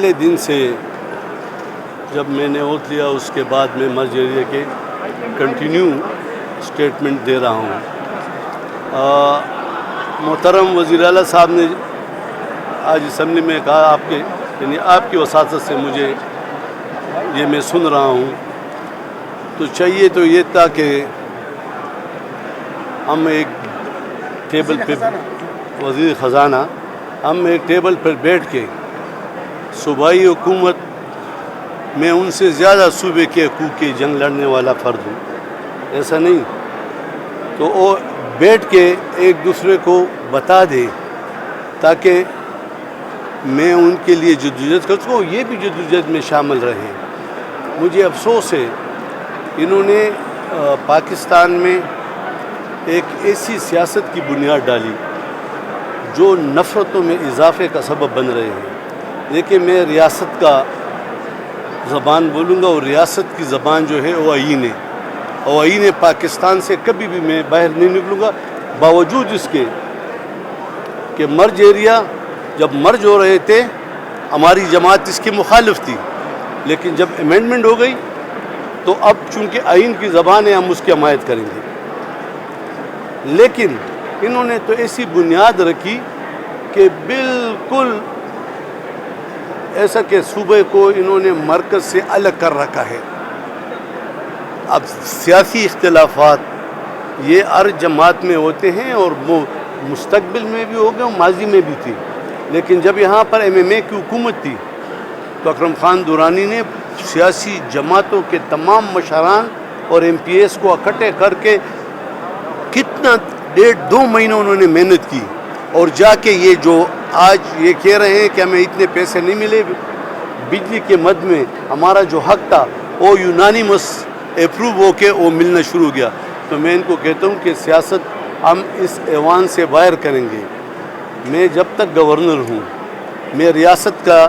پہلے دن سے جب میں نے اوت لیا اس کے بعد میں مرج ایریا کے کنٹینیو اسٹیٹمنٹ دے رہا ہوں. محترم وزیر اعلیٰ صاحب نے آج اسمبلی میں کہا آپ کی وساطت سے مجھے یہ میں سن رہا ہوں تو چاہیے تو یہ تھا کہ ہم ایک ٹیبل پہ وزیر خزانہ ہم ایک ٹیبل پر بیٹھ کے صوبائی حکومت میں ان سے زیادہ صوبے کے حقوق کی جنگ لڑنے والا فرد ہوں. ایسا نہیں تو وہ بیٹھ کے ایک دوسرے کو بتا دے تاکہ میں ان کے لیے جدوجہد کر سکوں, یہ بھی جدوجہد میں شامل رہے. مجھے افسوس ہے انہوں نے پاکستان میں ایک ایسی سیاست کی بنیاد ڈالی جو نفرتوں میں اضافے کا سبب بن رہے ہیں. لیکن میں ریاست کا زبان بولوں گا اور ریاست کی زبان جو ہے وہ آئین ہے, اور آئین پاکستان سے کبھی بھی میں باہر نہیں نکلوں گا, باوجود اس کے کہ مرج ایریا جب مرج ہو رہے تھے ہماری جماعت اس کی مخالف تھی, لیکن جب امینڈمنٹ ہو گئی تو اب چونکہ آئین کی زبان ہے ہم اس کی حمایت کریں گے. لیکن انہوں نے تو ایسی بنیاد رکھی کہ بالکل ایسا کہ صوبے کو انہوں نے مرکز سے الگ کر رکھا ہے. اب سیاسی اختلافات یہ ہر جماعت میں ہوتے ہیں اور مستقبل میں بھی ہو گئے اور ماضی میں بھی تھی, لیکن جب یہاں پر MMA کی حکومت تھی تو اکرم خان درانی نے سیاسی جماعتوں کے تمام مشران اور MPs کو اکٹھے کر کے کتنا 1.5-2 مہینوں انہوں نے محنت کی, اور جا کے یہ جو آج یہ کہہ رہے ہیں کہ ہمیں اتنے پیسے نہیں ملے, بجلی کے مد میں ہمارا جو حق تھا وہ یونانیمس اپروو ہو کے وہ ملنا شروع ہو گیا. تو میں ان کو کہتا ہوں کہ سیاست ہم اس ایوان سے باہر کریں گے. میں جب تک گورنر ہوں میں ریاست کا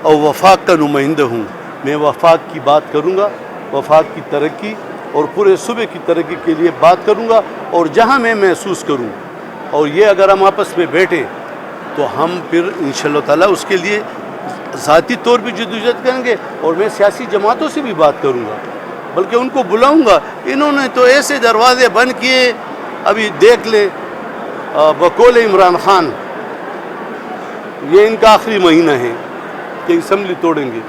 اور وفاق کا نمائندہ ہوں, میں وفاق کی بات کروں گا, وفاق کی ترقی اور پورے صوبے کی ترقی کے لیے بات کروں گا. اور جہاں میں محسوس کروں اور یہ اگر ہم آپس میں بیٹھیں تو ہم پھر انشاءاللہ تعالیٰ اس کے لیے ذاتی طور پہ جدوجہد کریں گے, اور میں سیاسی جماعتوں سے بھی بات کروں گا, بلکہ ان کو بلاؤں گا. انہوں نے تو ایسے دروازے بند کیے, ابھی دیکھ لیں بقول عمران خان یہ ان کا آخری مہینہ ہے کہ اسمبلی توڑیں گے,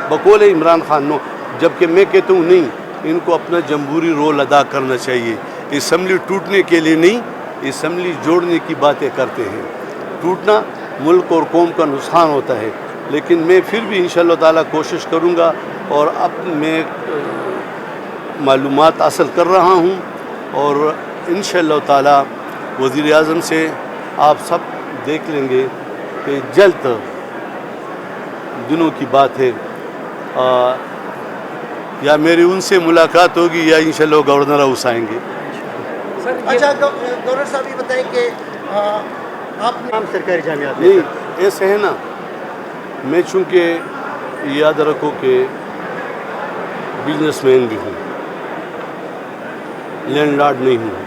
بقول عمران خان نو. جبکہ میں کہتا ہوں نہیں, ان کو اپنا جمہوری رول ادا کرنا چاہیے. اسمبلی ٹوٹنے کے لیے نہیں, اسمبلی جوڑنے کی باتیں کرتے ہیں. ٹوٹنا ملک اور قوم کا نقصان ہوتا ہے, لیکن میں پھر بھی انشاءاللہ تعالیٰ کوشش کروں گا, اور اب میں معلومات حاصل کر رہا ہوں, اور انشاءاللہ تعالیٰ وزیر اعظم سے آپ سب دیکھ لیں گے کہ جلد دنوں کی بات ہے, یا میری ان سے ملاقات ہوگی یا انشاءاللہ گورنر ہاؤس آئیں گے. اچھا گورنر صاحب یہ بتائیں کہ آپ نے سرکاری جامعات نہیں ایسے ہے نا, میں چونکہ یاد رکھو کہ بزنس مین بھی ہوں, لینڈ لارڈ نہیں ہوں.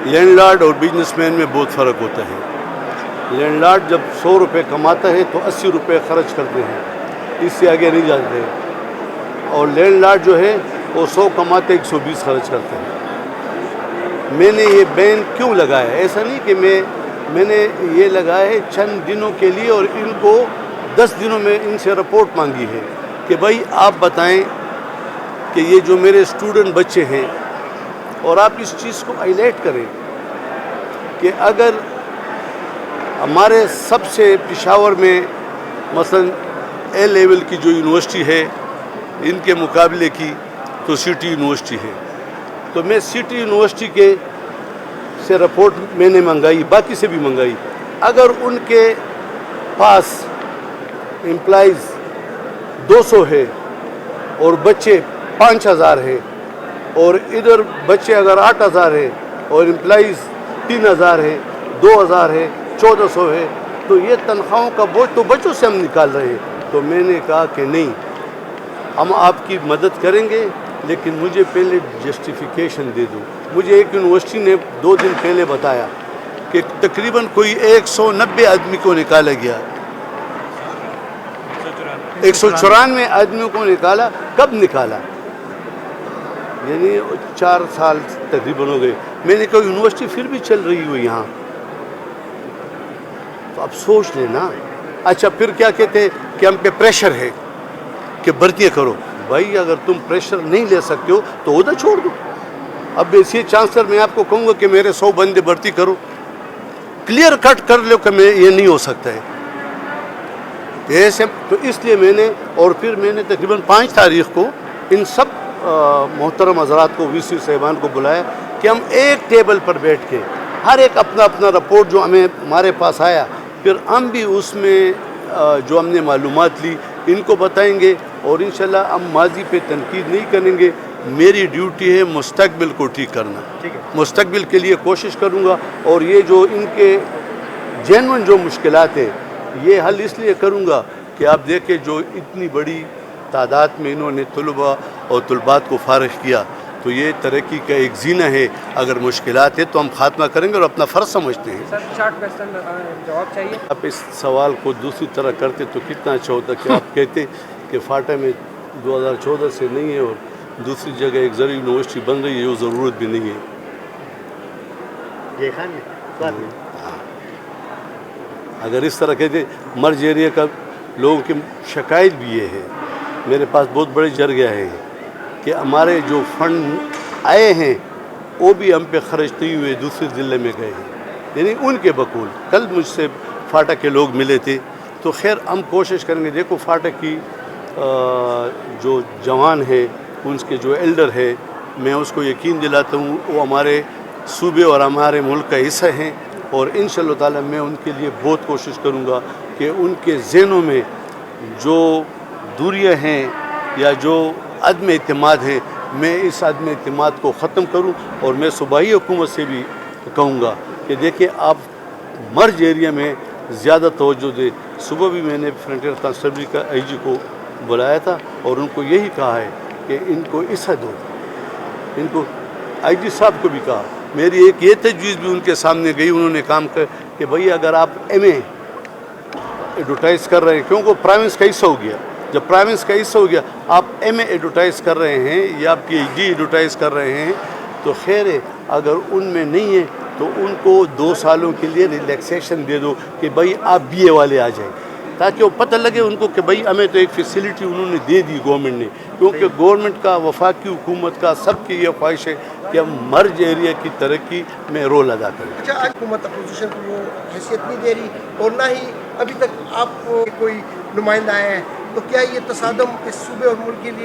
لینڈ لارڈ اور بزنس مین میں بہت فرق ہوتا ہے. لینڈ لارڈ جب 100 روپے کماتا ہے تو 80 روپے خرچ کرتے ہیں, اس سے آگے نہیں جاتے, اور لینڈ لارڈ جو ہے وہ 100 کماتے 120 خرچ کرتے ہیں. میں نے یہ بین کیوں لگایا ہے, ایسا نہیں کہ میں نے یہ لگایا ہے چند دنوں کے لیے, اور ان کو 10 دنوں میں ان سے رپورٹ مانگی ہے کہ بھائی آپ بتائیں کہ یہ جو میرے اسٹوڈنٹ بچے ہیں, اور آپ اس چیز کو ہائی لائٹ کریں کہ اگر ہمارے سب سے پشاور میں مثلا اے لیول کی جو یونیورسٹی ہے ان کے مقابلے کی تو سٹی یونیورسٹی ہے, تو میں سٹی یونیورسٹی کے سے رپورٹ میں نے منگائی, باقی سے بھی منگائی. اگر ان کے پاس امپلائیز 200 ہے اور بچے 5000 ہے, اور ادھر بچے اگر 8000 ہے اور امپلائیز 3000 ہے, 2000 ہے, 1400 ہے, تو یہ تنخواہوں کا بوجھ تو بچوں سے ہم نکال رہے ہیں. تو میں نے کہا کہ نہیں, ہم آپ کی مدد کریں گے, لیکن مجھے پہلے جسٹیفیکیشن دے دو. مجھے ایک یونیورسٹی نے 2 دن پہلے بتایا کہ تقریباً کوئی 190 آدمی کو نکالا گیا, 194 آدمیوں کو نکالا. کب نکالا؟ یعنی 4 سال تقریباً ہو گئے. میں نے کہا یونیورسٹی پھر بھی چل رہی ہو یہاں، تو اب سوچ لینا. اچھا پھر کیا کہتے ہیں کہ ہم پہ پریشر ہے کہ بھرتیاں کرو. بھائی اگر تم پریشر نہیں لے سکتے ہو تو عہدہ چھوڑ دو. اب اسی چانسلر میں آپ کو کہوں گا کہ میرے 100 بندے بھرتی کرو، کلیئر کٹ کر لو کہ یہ نہیں ہو سکتا ہے ایسے. تو اس لیے میں نے، اور پھر میں نے تقریباً 5 تاریخ کو ان سب محترم حضرات کو، وی سی صاحبان کو بلایا کہ ہم ایک ٹیبل پر بیٹھ کے ہر ایک اپنا اپنا رپورٹ جو ہمارے پاس آیا، پھر ہم بھی اس میں جو ہم نے معلومات لی ان کو بتائیں گے، اور انشاءاللہ ہم ماضی پہ تنقید نہیں کریں گے. میری ڈیوٹی ہے مستقبل کو ٹھیک کرنا. مستقبل کے لیے کوشش کروں گا، اور یہ جو ان کے جینون جو مشکلات ہیں یہ حل اس لیے کروں گا کہ آپ دیکھیں جو اتنی بڑی تعداد میں انہوں نے طلباء اور طلبات کو فارغ کیا، تو یہ ترقی کا ایک زینہ ہے. اگر مشکلات ہے تو ہم خاتمہ کریں گے اور اپنا فرض سمجھتے ہیں. سر شارٹ کویسچن جواب چاہیے. آپ اس سوال کو دوسری طرح کرتے تو کتنا اچھا ہوتا کہ آپ کہتے کہ فاٹا میں 2014 سے نہیں ہے اور دوسری جگہ ایک زرعی یونیورسٹی بن رہی ہے، وہ ضرورت بھی نہیں ہے. اگر اس طرح کہتے، مرج ایریا کا لوگوں کی شکایت بھی یہ ہے، میرے پاس بہت بڑے جرگہ ہیں کہ ہمارے جو فنڈ آئے ہیں وہ بھی ہم پہ خرچ نہیں ہوئے، دوسرے ضلع میں گئے ہیں. یعنی ان کے بقول کل مجھ سے فاٹا کے لوگ ملے تھے. تو خیر ہم کوشش کریں گے. دیکھو فاٹا کی جو جوان ہے، ان کے جو ایلڈر ہے، میں اس کو یقین دلاتا ہوں وہ ہمارے صوبے اور ہمارے ملک کا حصہ ہیں، اور انشاءاللہ تعالی میں ان کے لیے بہت کوشش کروں گا کہ ان کے ذہنوں میں جو دوریاں ہیں یا جو عدم اعتماد ہیں، میں اس عدم اعتماد کو ختم کروں. اور میں صوبائی حکومت سے بھی کہوں گا کہ دیکھیں آپ مرج ایریا میں زیادہ توجہ دیں. صبح بھی میں نے فرنٹیئر کانسٹیبلری کا آئی جی کو بلایا تھا اور ان کو یہی کہا ہے کہ ان کو حصہ دو. ان کو آئی جی صاحب کو بھی کہا. میری ایک یہ تجویز بھی ان کے سامنے گئی، انہوں نے کام کر کہ بھئی اگر آپ ایم اے ایڈورٹائز کر رہے ہیں، کیونکہ پروونس کا حصہ ہو گیا، جب پروونس کا حصہ ہو گیا آپ ایم اے ایڈورٹائز کر رہے ہیں یا پی ایچ ڈی ایڈورٹائز کر رہے ہیں تو خیر ہے. اگر ان میں نہیں ہے تو ان کو 2 سالوں کے لیے ریلیکسیشن دے دو کہ بھئی آپ بی اے والے آ جائیں، تاکہ وہ پتہ لگے ان کو کہ بھئی ہمیں تو ایک فیسلٹی انہوں نے دے دی گورنمنٹ نے. کیونکہ گورنمنٹ کا، وفاقی حکومت کا، سب کی یہ خواہش ہے کہ ہم مرج ایریا کی ترقی میں رول ادا کریں. اچھا آج حکومت اپوزیشن کو وہ حیثیت نہیں دے رہی اور نہ ہی ابھی تک آپ کو کوئی نمائندہ آئے ہیں، تو کیا یہ تصادم اس صوبے اور ملک کے لیے